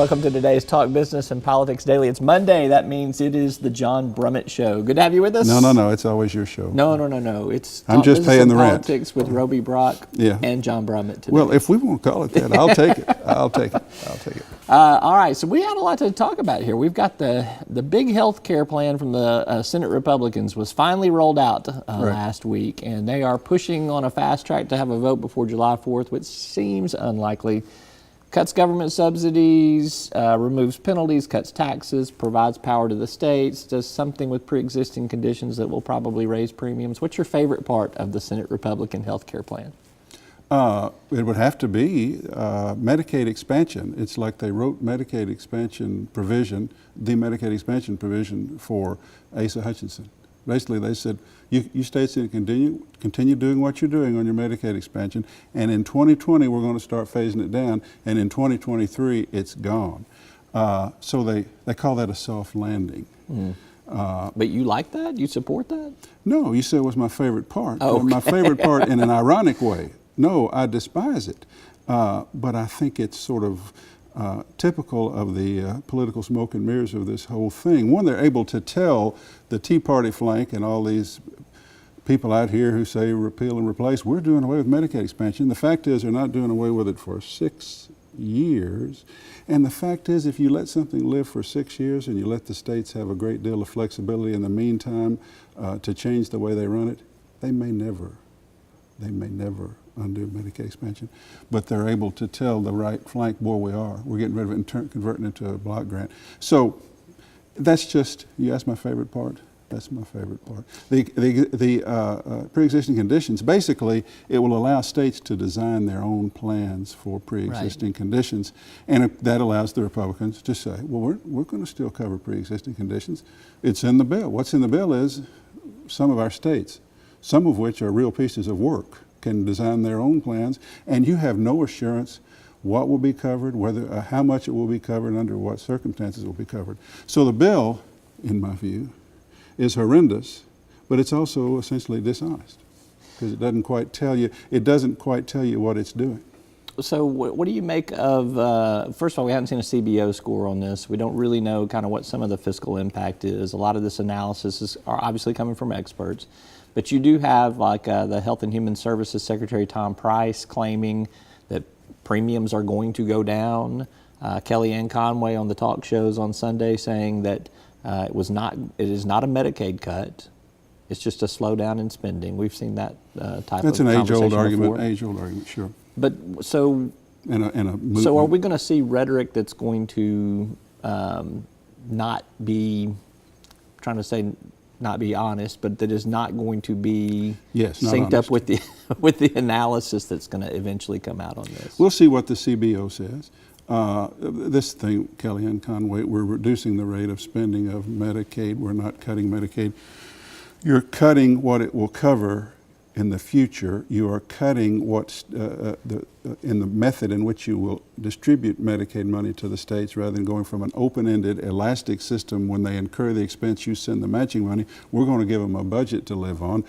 Welcome to today's Talk Business and Politics Daily. It's Monday. That means it is the John Brummett Show. Good to have you with us. No. It's always your show. No. It's I'm just paying the rent. Politics with Roby Brock and John Brummett today. Well, if we won't call it that, I'll take it. I'll take it. All right. So we had a lot to talk about here. We've got the big health care plan from the Senate Republicans was finally rolled out last week, and they are pushing on a fast track to have a vote before July 4th, which seems unlikely. Cuts government subsidies, removes penalties, cuts taxes, provides power to the states, does something with pre-existing conditions that will probably raise premiums. What's your favorite part of the Senate Republican health care plan? It would have to be Medicaid expansion. It's like they wrote Medicaid expansion provision, the Medicaid expansion provision for Asa Hutchinson. Basically, they said, you states need to continue doing what you're doing on your Medicaid expansion, and in 2020, we're going to start phasing it down, and in 2023, it's gone. So they call that a soft landing. But you like that? You support that? No, you said it was my favorite part. Oh, okay. My favorite part in an ironic way. No, I despise it. But I think it's sort of typical of the political smoke and mirrors of this whole thing. One, they're able to tell the Tea Party flank and all these people out here who say repeal and replace, we're doing away with Medicaid expansion. The fact is they're not doing away with it for 6 years. And the fact is, if you let something live for 6 years and you let the states have a great deal of flexibility in the meantime to change the way they run it, they may never undo Medicaid expansion, but they're able to tell the right flank, boy, we're getting rid of it and converting it to a block grant. So that's just, you asked my favorite part? That's my favorite part. The pre-existing conditions, basically, it will allow states to design their own plans for pre-existing conditions, and that allows the Republicans to say, well, we're going to still cover pre-existing conditions. It's in the bill. What's in the bill is some of our states, some of which are real pieces of work, can design their own plans, and you have no assurance what will be covered, whether how much it will be covered, under what circumstances it will be covered. So the bill, in my view, is horrendous, but it's also essentially dishonest because it doesn't quite tell you what it's doing. So what do you make of, first of all, we haven't seen a CBO score on this. We don't really know kind of what some of the fiscal impact is. A lot of this analysis are obviously coming from experts. But you do have like the Health and Human Services Secretary Tom Price claiming that premiums are going to go down. Kellyanne Conway on the talk shows on Sunday saying that it is not a Medicaid cut. It's just a slowdown in spending. We've seen that type That's of conversation an age-old argument. before. Age-old argument, sure. But so are we going to see rhetoric that's going to not be honest, but that is not going to be synced up with the analysis that's going to eventually come out on this? We'll see what the CBO says. This thing, Kellyanne Conway, we're reducing the rate of spending of Medicaid. We're not cutting Medicaid. You're cutting what it will cover in the future. You are cutting what's in the method in which you will distribute Medicaid money to the states, rather than going from an open-ended, elastic system. When they incur the expense, you send the matching money. We're going to give them a budget to live on.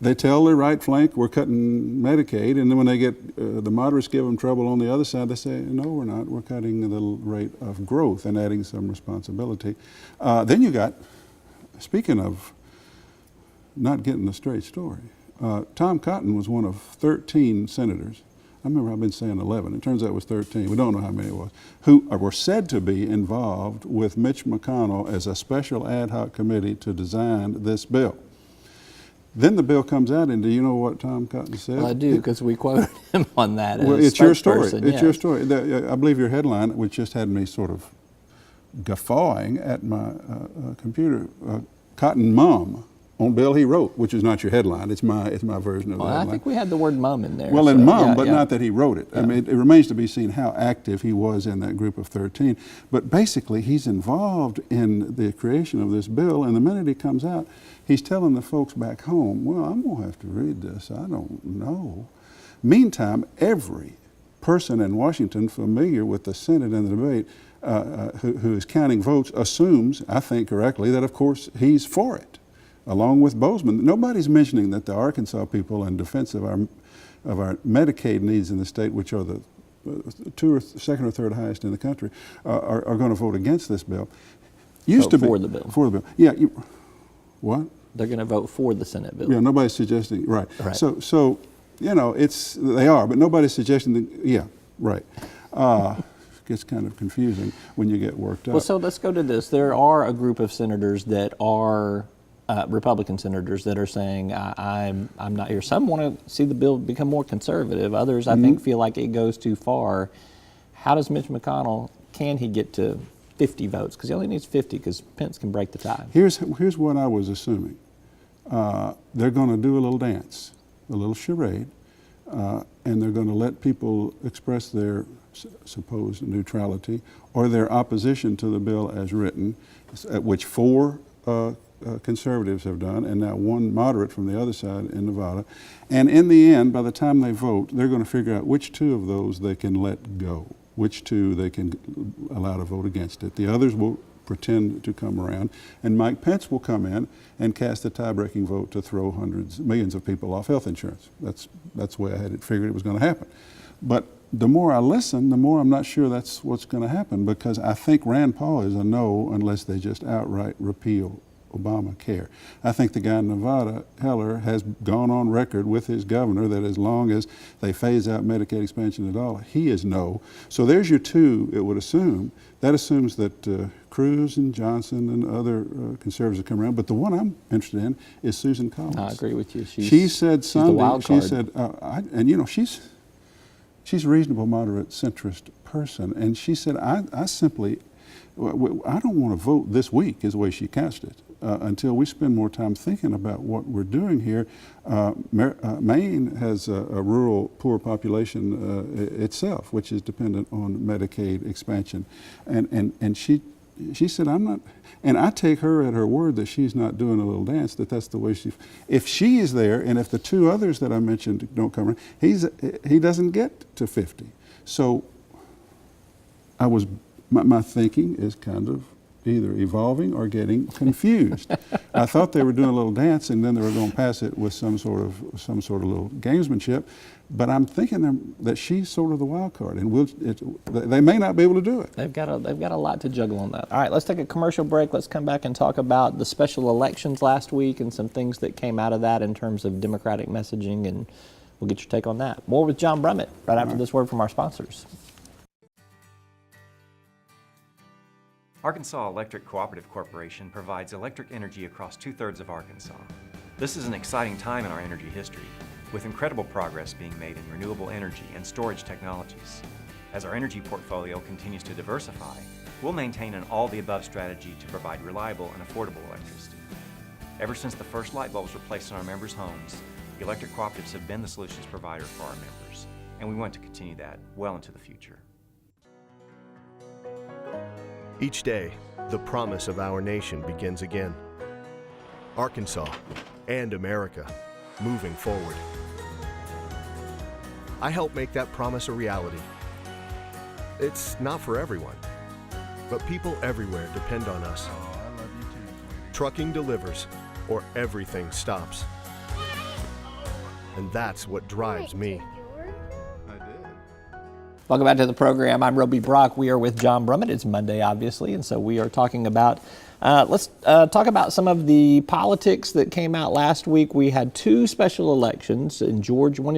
They tell their right flank, we're cutting Medicaid, and then when they get the moderates give them trouble on the other side, they say, no, we're not. We're cutting the rate of growth and adding some responsibility. Then you got, speaking of not getting the straight story, Tom Cotton was one of 13 senators. I remember I've been saying 11. It turns out it was 13. We don't know how many it was, who were said to be involved with Mitch McConnell as a special ad hoc committee to design this bill. Then the bill comes out, and do you know what Tom Cotton said? Well, I do, because we quoted him on that. Well, it's your story. It's your story. I believe your headline, which just had me sort of guffawing at my computer, Cotton Mum, on bill he wrote, which is not your headline. It's my version of the headline. I think we had the word mum in there. Well, in mum, but not that he wrote it. I mean, it remains to be seen how active he was in that group of 13. But basically, he's involved in the creation of this bill, and the minute he comes out, he's telling the folks back home, well, I'm going to have to read this. I don't know. Meantime, every person in Washington familiar with the Senate and the debate who is counting votes assumes, I think correctly, that of course he's for it, along with Bozeman. Nobody's mentioning that the Arkansas people, in defense of our Medicaid needs in the state, which are the second or third highest in the country, are going to vote against this bill. For the bill. For the bill. Yeah. What? They're going to vote for the Senate bill. Yeah, nobody's suggesting, right. Right. So they are, but nobody's suggesting that, yeah, right. Gets kind of confusing when you get worked up. Well, so let's go to this. There are a group of senators that are Republican senators that are saying, I'm not here. Some want to see the bill become more conservative. Others, I think, feel like it goes too far. How does Mitch McConnell, can he get to 50 votes? Because he only needs 50 because Pence can break the tie. Here's what I was assuming. They're going to do a little dance, a little charade, and they're going to let people express their supposed neutrality or their opposition to the bill as written, which 4 conservatives have done, and now 1 moderate from the other side in Nevada. And in the end, by the time they vote, they're going to figure out which 2 of those they can let go, which 2 they can allow to vote against it. The others will pretend to come around, and Mike Pence will come in and cast a tie-breaking vote to throw millions of people off health insurance. That's the way I had it figured it was going to happen. But the more I listen, the more I'm not sure that's what's going to happen, because I think Rand Paul is a no unless they just outright repeal Obamacare. I think the guy in Nevada, Heller, has gone on record with his governor that as long as they phase out Medicaid expansion at all, he is no. So there's your 2, it would assume. That assumes that Cruz and Johnson and other conservatives have come around. But the one I'm interested in is Susan Collins. I agree with you. She said Sunday, the wild card. she said, she's a reasonable, moderate, centrist person. And she said, I simply, I don't want to vote this week, is the way she cast it. Until we spend more time thinking about what we're doing here. Maine has a rural poor population itself, which is dependent on Medicaid expansion. And she said, I'm not, and I take her at her word that she's not doing a little dance, that's the way if she is there, and if the 2 others that I mentioned don't come around, he doesn't get to 50. So my thinking is kind of either evolving or getting confused. I thought they were doing a little dance, and then they were going to pass it with some sort of little gamesmanship. But I'm thinking that she's sort of the wild card, and they may not be able to do it. They've got a lot to juggle on that. All right, let's take a commercial break. Let's come back and talk about the special elections last week and some things that came out of that in terms of Democratic messaging, and we'll get your take on that. More with John Brummett right after this word from our sponsors. Arkansas Electric Cooperative Corporation provides electric energy across 2/3 of Arkansas. This is an exciting time in our energy history, with incredible progress being made in renewable energy and storage technologies. As our energy portfolio continues to diversify, we'll maintain an all-the-above strategy to provide reliable and affordable electricity. Ever since the first light bulbs were placed in our members' homes, the electric cooperatives have been the solutions provider for our members, and we want to continue that well into the future. Each day, the promise of our nation begins again. Arkansas and America, moving forward. I help make that promise a reality. It's not for everyone, but people everywhere depend on us. Trucking delivers, or everything stops. And that's what drives me. Welcome back to the program. I'm Roby Brock. We are with John Brummett. It's Monday, obviously, and so we are talking about, let's talk about some of the politics that came out last week. We had 2 special elections in Georgia, one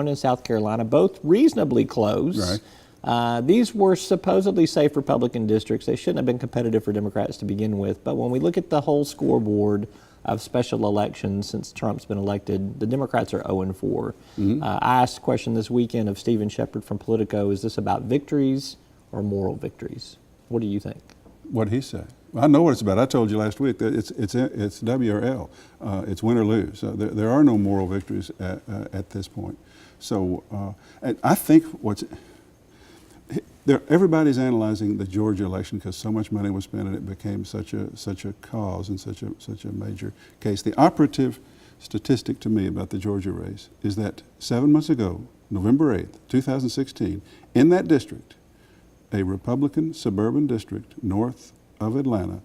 in South Carolina, both reasonably close. Right. These were supposedly safe Republican districts. They shouldn't have been competitive for Democrats to begin with, but when we look at the whole scoreboard of special elections since Trump's been elected, the Democrats are 0-4. Mm-hmm. I asked a question this weekend of Stephen Shepard from Politico, is this about victories or moral victories? What do you think? What did he say? Well, I know what it's about. I told you last week that it's W or L. It's win or lose. There are no moral victories at this point. So I think everybody's analyzing the Georgia election because so much money was spent and it became such a cause and such a major case. The operative statistic to me about the Georgia race is that 7 months ago, November 8th, 2016, in that district, a Republican suburban district north of Atlanta,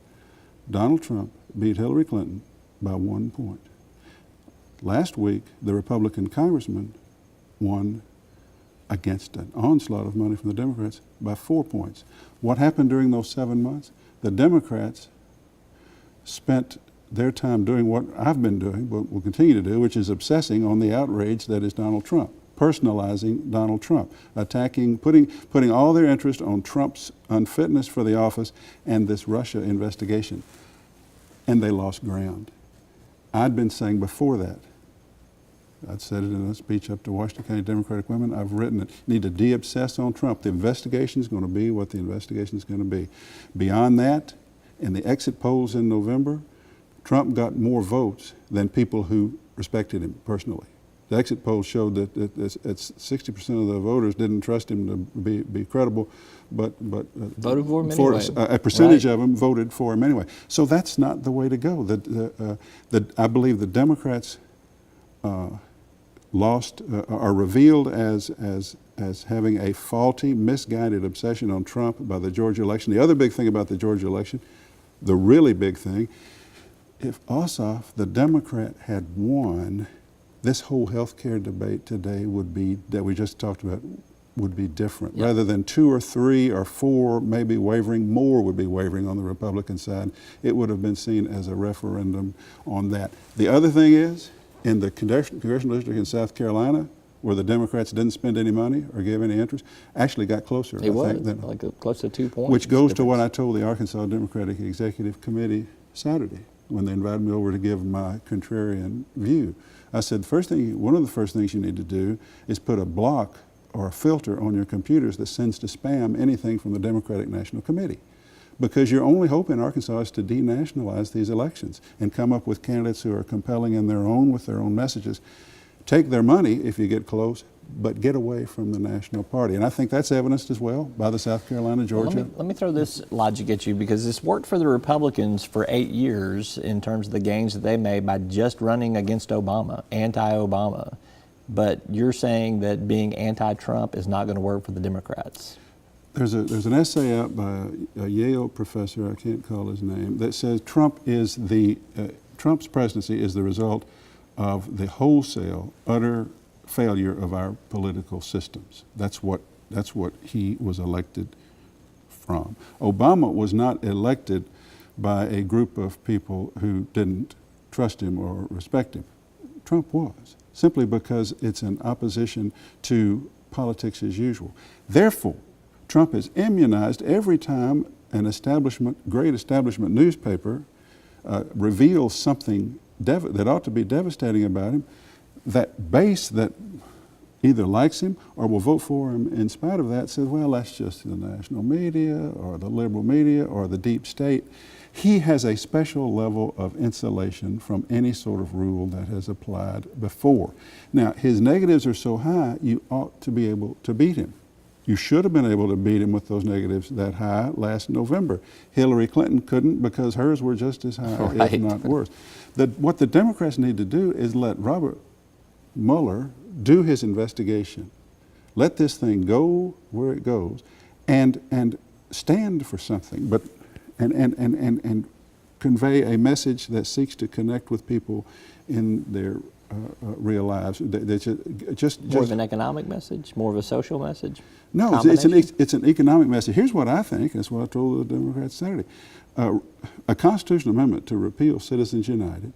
Donald Trump beat Hillary Clinton by 1 point. Last week, the Republican congressman won against an onslaught of money from the Democrats by 4 points. What happened during those 7 months? The Democrats spent their time doing what I've been doing, but will continue to do, which is obsessing on the outrage that is Donald Trump, personalizing Donald Trump, attacking, putting all their interest on Trump's unfitness for the office and this Russia investigation. And they lost ground. I'd been saying before that, I'd said it in a speech up to Washington County Democratic women, I've written it, need to de-obsess on Trump. The investigation is going to be what the investigation is going to be. Beyond that, in the exit polls in November, Trump got more votes than people who respected him personally. The exit polls showed that 60% of the voters didn't trust him to be credible, but voted for him anyway. A percentage of them voted for him anyway. So that's not the way to go. I believe the Democrats are revealed as having a faulty, misguided obsession on Trump by the Georgia election. The other big thing about the Georgia election, the really big thing, if Ossoff, the Democrat, had won, this whole health care debate today would be, that we just talked about, would be different. Yep. Rather than 2 or 3 or 4 maybe wavering, more would be wavering on the Republican side. It would have been seen as a referendum on that. The other thing is, in the congressional district in South Carolina, where the Democrats didn't spend any money or give any interest, actually got closer. It was, like close to 2 points. Which goes to what I told the Arkansas Democratic Executive Committee Saturday when they invited me over to give my contrarian view. I said, one of the first things you need to do is put a block or a filter on your computers that sends to spam anything from the Democratic National Committee. Because your only hope in Arkansas is to denationalize these elections and come up with candidates who are compelling in their own, with their own messages. Take their money if you get close, but get away from the national party. And I think that's evidenced as well by the South Carolina, Georgia. Let me throw this logic at you, because this worked for the Republicans for 8 years in terms of the gains that they made by just running against Obama, anti-Obama. But you're saying that being anti-Trump is not going to work for the Democrats. There's an essay out by a Yale professor, I can't call his name, that says Trump's presidency is the result of the wholesale, utter failure of our political systems. That's what he was elected from. Obama was not elected by a group of people who didn't trust him or respect him. Trump was, simply because it's an opposition to politics as usual. Therefore, Trump is immunized every time an great establishment newspaper reveals something that ought to be devastating about him. That base that either likes him or will vote for him in spite of that says, well, that's just the national media or the liberal media or the deep state. He has a special level of insulation from any sort of rule that has applied before. Now, his negatives are so high, you ought to be able to beat him. You should have been able to beat him with those negatives that high last November. Hillary Clinton couldn't because hers were just as high, right, if not worse. What the Democrats need to do is let Robert Mueller do his investigation. Let this thing go where it goes, and stand for something, but and convey a message that seeks to connect with people in their real lives. Just more of an economic message, more of a social message. No, it's an economic message. Here's what I think. That's what I told the Democrats Saturday. A constitutional amendment to repeal Citizens United,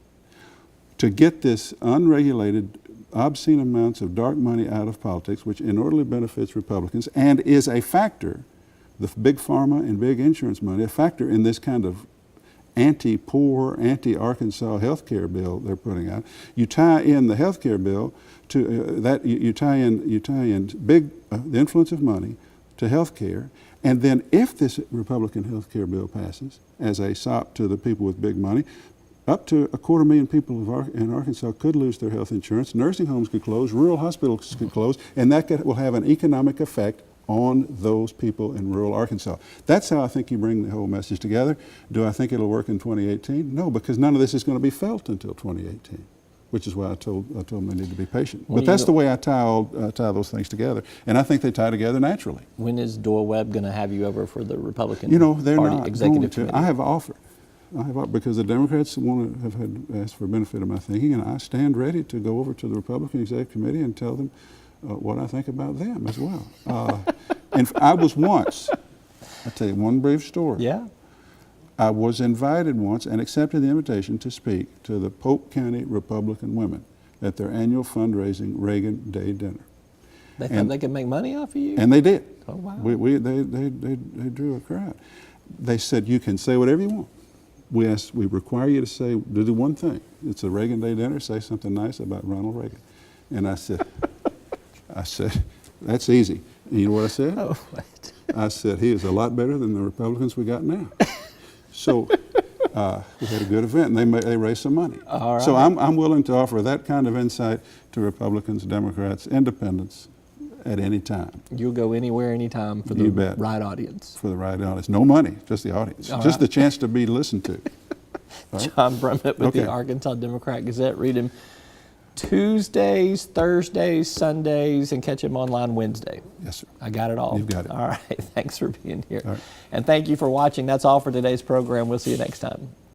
to get this unregulated, obscene amounts of dark money out of politics, which inordinately benefits Republicans and is a factor, the big pharma and big insurance money, a factor in this kind of anti-poor, anti-Arkansas health care bill they're putting out. You tie in the health care bill to that. You tie in the influence of money to health care, and then if this Republican health care bill passes as a sop to the people with big money, up to 250,000 people in Arkansas could lose their health insurance. Nursing homes could close, rural hospitals could close, and that will have an economic effect on those people in rural Arkansas. That's how I think you bring the whole message together. Do I think it'll work in 2018? No, because none of this is going to be felt until 2018, which is why I told them they need to be patient. But that's the way I tie those things togethave, and I think they tie together naturally. When is Doyle Webb going to have you over for the Republican they're Party not Executive going Committee? I have offered, because the Democrats have asked for benefit of my thinking, and I stand ready to go over to the Republican Executive Committee and tell them what I think about them as well. And I was once, I'll tell you one brief story. Yeah. I was invited once and accepted the invitation to speak to the Polk County Republican women at their annual fundraising Reagan Day dinner. They thought they could make money off of you? And they did. Oh, wow. They drew a crowd. They said, you can say whatever you want. We require you to do one thing. It's a Reagan Day dinner, say something nice about Ronald Reagan. And I said, that's easy. And you know what I said? Oh, what? I said, he is a lot better than the Republicans we got now. So we had a good event, and they raised some money. All right. So I'm willing to offer that kind of insight to Republicans, Democrats, independents at any time. You'll go anywhere, anytime for the right audience. For the right audience. No money, just the audience. All just right. the chance to be listened to. John Brummett with the Arkansas Democrat-Gazette. Read him Tuesdays, Thursdays, Sundays, and catch him online Wednesday. Yes, sir. I got it all. You've got it. All right. Thanks for being here. All right. And thank you for watching. That's all for today's program. We'll see you next time.